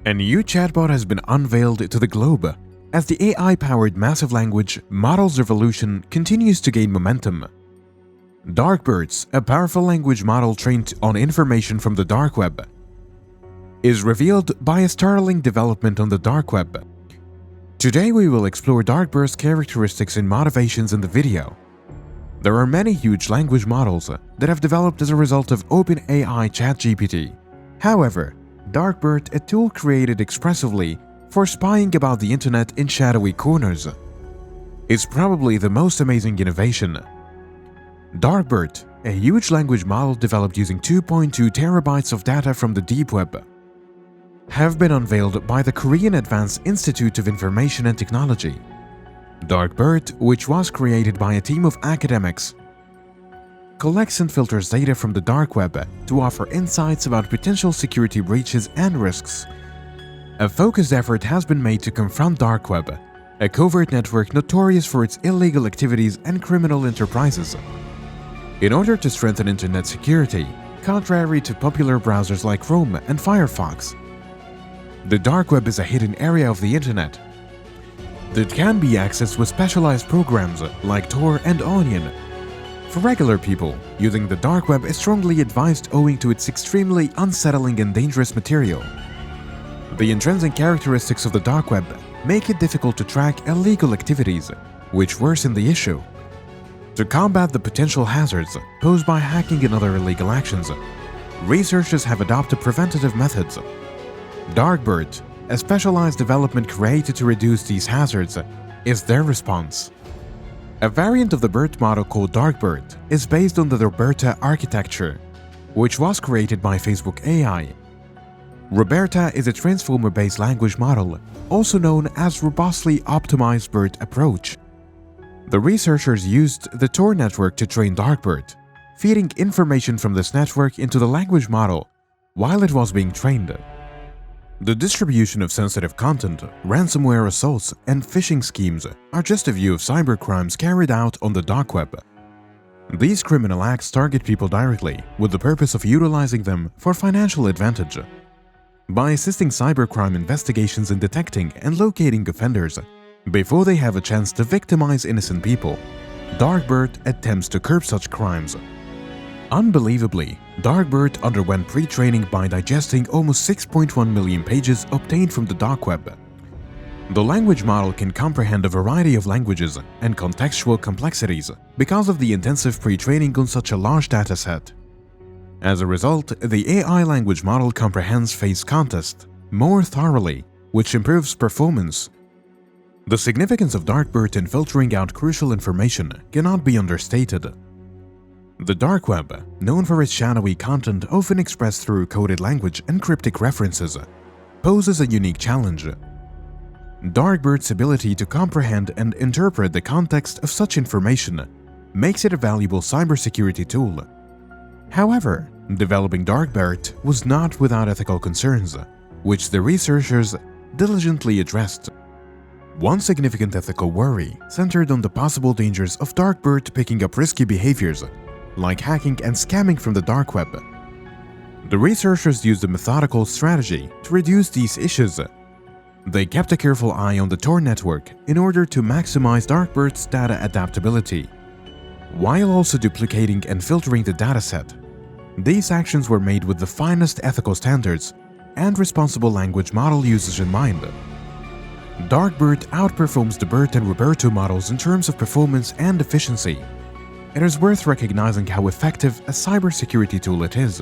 A new chatbot has been unveiled to the globe as the AI-powered massive language models revolution continues to gain momentum. Darkbert, a powerful language model trained on information from the dark web, is revealed by a startling development on the dark web. Today we will explore Darkbert's characteristics and motivations in the video. There are many huge language models that have developed as a result of OpenAI ChatGPT. However, Darkbert, a tool created expressively for spying about the internet in shadowy corners, is probably the most amazing innovation. Darkbert, a huge language model developed using 2.2 terabytes of data from the deep web, have been unveiled by the Korean Advanced Institute of Information and Technology. Darkbert, which was created by a team of academics, collects and filters data from the dark web to offer insights about potential security breaches and risks. A focused effort has been made to confront dark web, a covert network notorious for its illegal activities and criminal enterprises. In order to strengthen internet security, contrary to popular browsers like Chrome and Firefox, the dark web is a hidden area of the internet that can be accessed with specialized programs like Tor and Onion. For regular people, using the dark web is strongly advised owing to its extremely unsettling and dangerous material. The intrinsic characteristics of the dark web make it difficult to track illegal activities, which worsen the issue. To combat the potential hazards posed by hacking and other illegal actions, researchers have adopted preventative methods. Darkbert, a specialized development created to reduce these hazards, is their response. A variant of the BERT model called Darkbert is based on the Roberta architecture, which was created by Facebook AI. Roberta is a transformer-based language model, also known as robustly optimized BERT approach. The researchers used the Tor network to train Darkbert, feeding information from this network into the language model while it was being trained. The distribution of sensitive content, ransomware assaults, and phishing schemes are just a few of cybercrimes carried out on the dark web. These criminal acts target people directly with the purpose of utilizing them for financial advantage. By assisting cybercrime investigations in detecting and locating offenders before they have a chance to victimize innocent people, Darkbert attempts to curb such crimes. Unbelievably, Darkbert underwent pre-training by digesting almost 6.1 million pages obtained from the dark web. The language model can comprehend a variety of languages and contextual complexities because of the intensive pre-training on such a large dataset. As a result, the AI language model comprehends face context more thoroughly, which improves performance. The significance of Darkbert in filtering out crucial information cannot be understated. The dark web, known for its shadowy content often expressed through coded language and cryptic references, poses a unique challenge. Darkbert's ability to comprehend and interpret the context of such information makes it a valuable cybersecurity tool. However, developing Darkbert was not without ethical concerns, which the researchers diligently addressed. One significant ethical worry centered on the possible dangers of Darkbert picking up risky behaviors like hacking and scamming from the dark web. The researchers used a methodical strategy to reduce these issues. They kept a careful eye on the Tor network in order to maximize Darkbert's data adaptability, while also duplicating and filtering the dataset. These actions were made with the finest ethical standards and responsible language model usage in mind. Darkbert outperforms the BERT and Roberto models in terms of performance and efficiency. It is worth recognizing how effective a cybersecurity tool it is.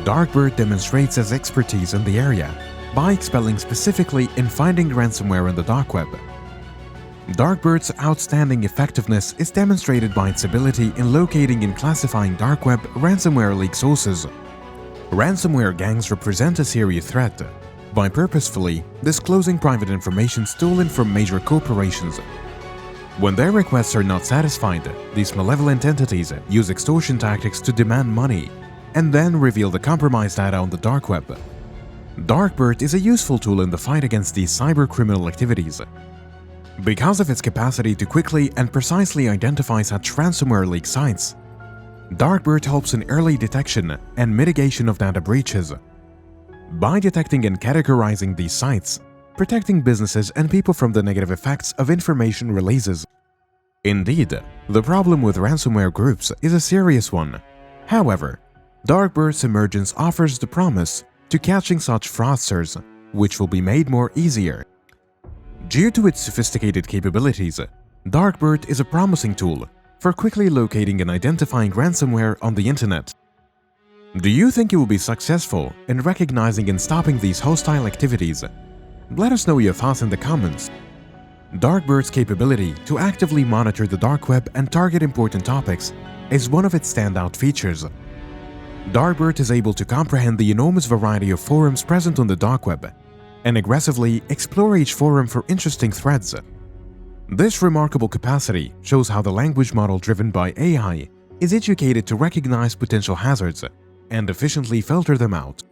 Darkbert demonstrates its expertise in the area by excelling specifically in finding ransomware in the dark web. Darkbert's outstanding effectiveness is demonstrated by its ability in locating and classifying dark web ransomware leak sources. Ransomware gangs represent a serious threat by purposefully disclosing private information stolen from major corporations. When their requests are not satisfied, these malevolent entities use extortion tactics to demand money and then reveal the compromised data on the dark web. Darkbert is a useful tool in the fight against these cybercriminal activities. Because of its capacity to quickly and precisely identify such ransomware leak sites, Darkbert helps in early detection and mitigation of data breaches. by detecting and categorizing these sites, protecting businesses and people from the negative effects of information releases. Indeed, the problem with ransomware groups is a serious one. However, Darkbert's emergence offers the promise to catching such fraudsters, which will be made more easier. Due to its sophisticated capabilities, Darkbert is a promising tool for quickly locating and identifying ransomware on the internet. Do you think it will be successful in recognizing and stopping these hostile activities? Let us know your thoughts in the comments. Darkbert's capability to actively monitor the dark web and target important topics is one of its standout features. Darkbert is able to comprehend the enormous variety of forums present on the dark web and aggressively explore each forum for interesting threads. This remarkable capacity shows how the language model driven by AI is educated to recognize potential hazards and efficiently filter them out.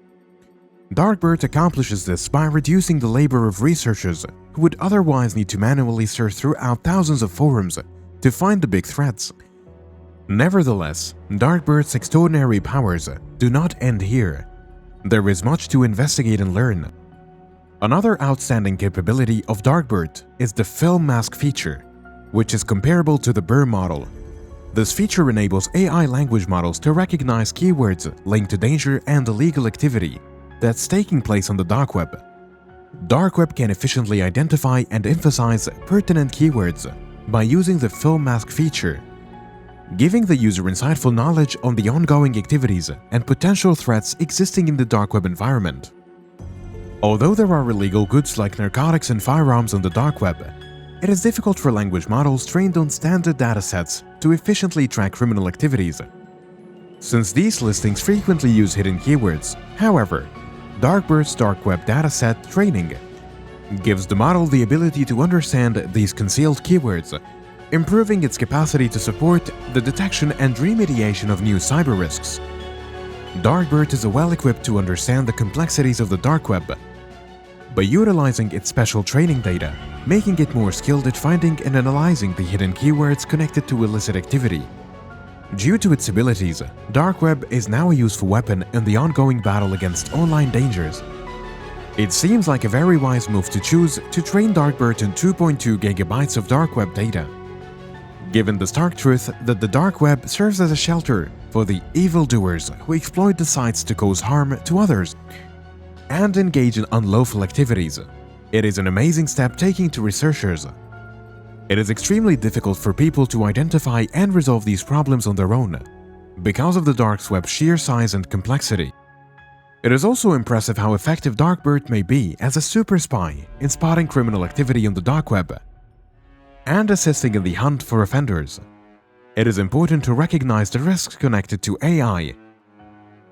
Darkbert accomplishes this by reducing the labor of researchers who would otherwise need to manually search throughout thousands of forums to find the big threats. Nevertheless, Darkbert's extraordinary powers do not end here. There is much to investigate and learn. Another outstanding capability of Darkbert is the film mask feature, which is comparable to the BER model. This feature enables AI language models to recognize keywords linked to danger and illegal activity that's taking place on the dark web. Dark web can efficiently identify and emphasize pertinent keywords by using the film mask feature, giving the user insightful knowledge on the ongoing activities and potential threats existing in the dark web environment. Although there are illegal goods like narcotics and firearms on the dark web, it is difficult for language models trained on standard datasets to efficiently track criminal activities. Since these listings frequently use hidden keywords, however, Darkbert's dark web dataset training gives the model the ability to understand these concealed keywords, improving its capacity to support the detection and remediation of new cyber risks. Darkbert is well-equipped to understand the complexities of the dark web by utilizing its special training data, making it more skilled at finding and analyzing the hidden keywords connected to illicit activity. Due to its abilities, dark web is now a useful weapon in the ongoing battle against online dangers. It seems like a very wise move to choose to train Darkbert on 2.2 gigabytes of dark web data, given the stark truth that the dark web serves as a shelter for the evildoers who exploit the sites to cause harm to others and engage in unlawful activities. It is an amazing step taken to researchers. It is extremely difficult for people to identify and resolve these problems on their own because of the dark web's sheer size and complexity. It is also impressive how effective Darkbert may be as a super spy in spotting criminal activity on the dark web and assisting in the hunt for offenders. It is important to recognize the risks connected to AI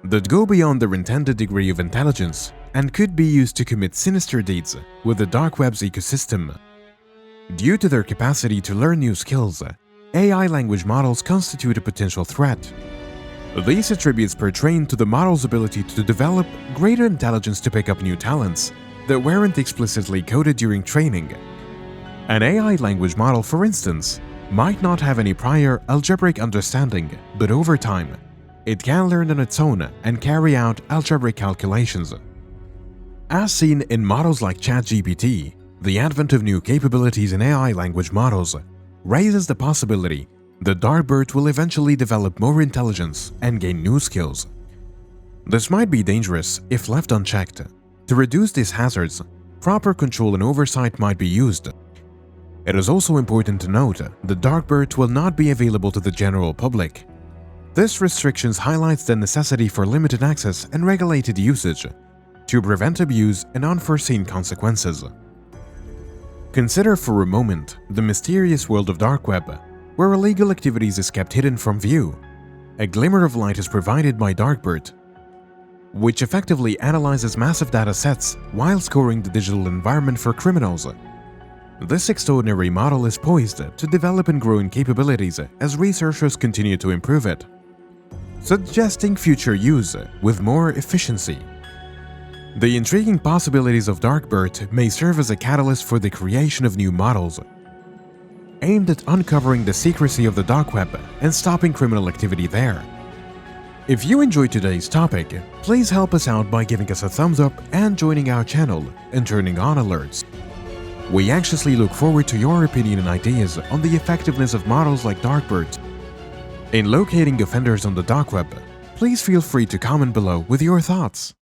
that go beyond their intended degree of intelligence and could be used to commit sinister deeds with the dark web's ecosystem. Due to their capacity to learn new skills, AI language models constitute a potential threat. These attributes pertain to the model's ability to develop greater intelligence to pick up new talents that weren't explicitly coded during training. An AI language model, for instance, might not have any prior algebraic understanding, but over time, it can learn on its own and carry out algebraic calculations. As seen in models like ChatGPT, the advent of new capabilities in AI language models raises the possibility that Darkbert will eventually develop more intelligence and gain new skills. This might be dangerous if left unchecked. To reduce these hazards, proper control and oversight might be used. It is also important to note that Darkbert will not be available to the general public. This restriction highlights the necessity for limited access and regulated usage to prevent abuse and unforeseen consequences. Consider for a moment the mysterious world of dark web, where illegal activities is kept hidden from view. A glimmer of light is provided by Darkbert, which effectively analyzes massive data sets while scoring the digital environment for criminals. This extraordinary model is poised to develop and grow in capabilities as researchers continue to improve it, suggesting future use with more efficiency. The intriguing possibilities of Darkbert may serve as a catalyst for the creation of new models, aimed at uncovering the secrecy of the dark web and stopping criminal activity there. If you enjoyed today's topic, please help us out by giving us a thumbs up and joining our channel and turning on alerts. We anxiously look forward to your opinion and ideas on the effectiveness of models like Darkbert. In locating offenders on the dark web, please feel free to comment below with your thoughts.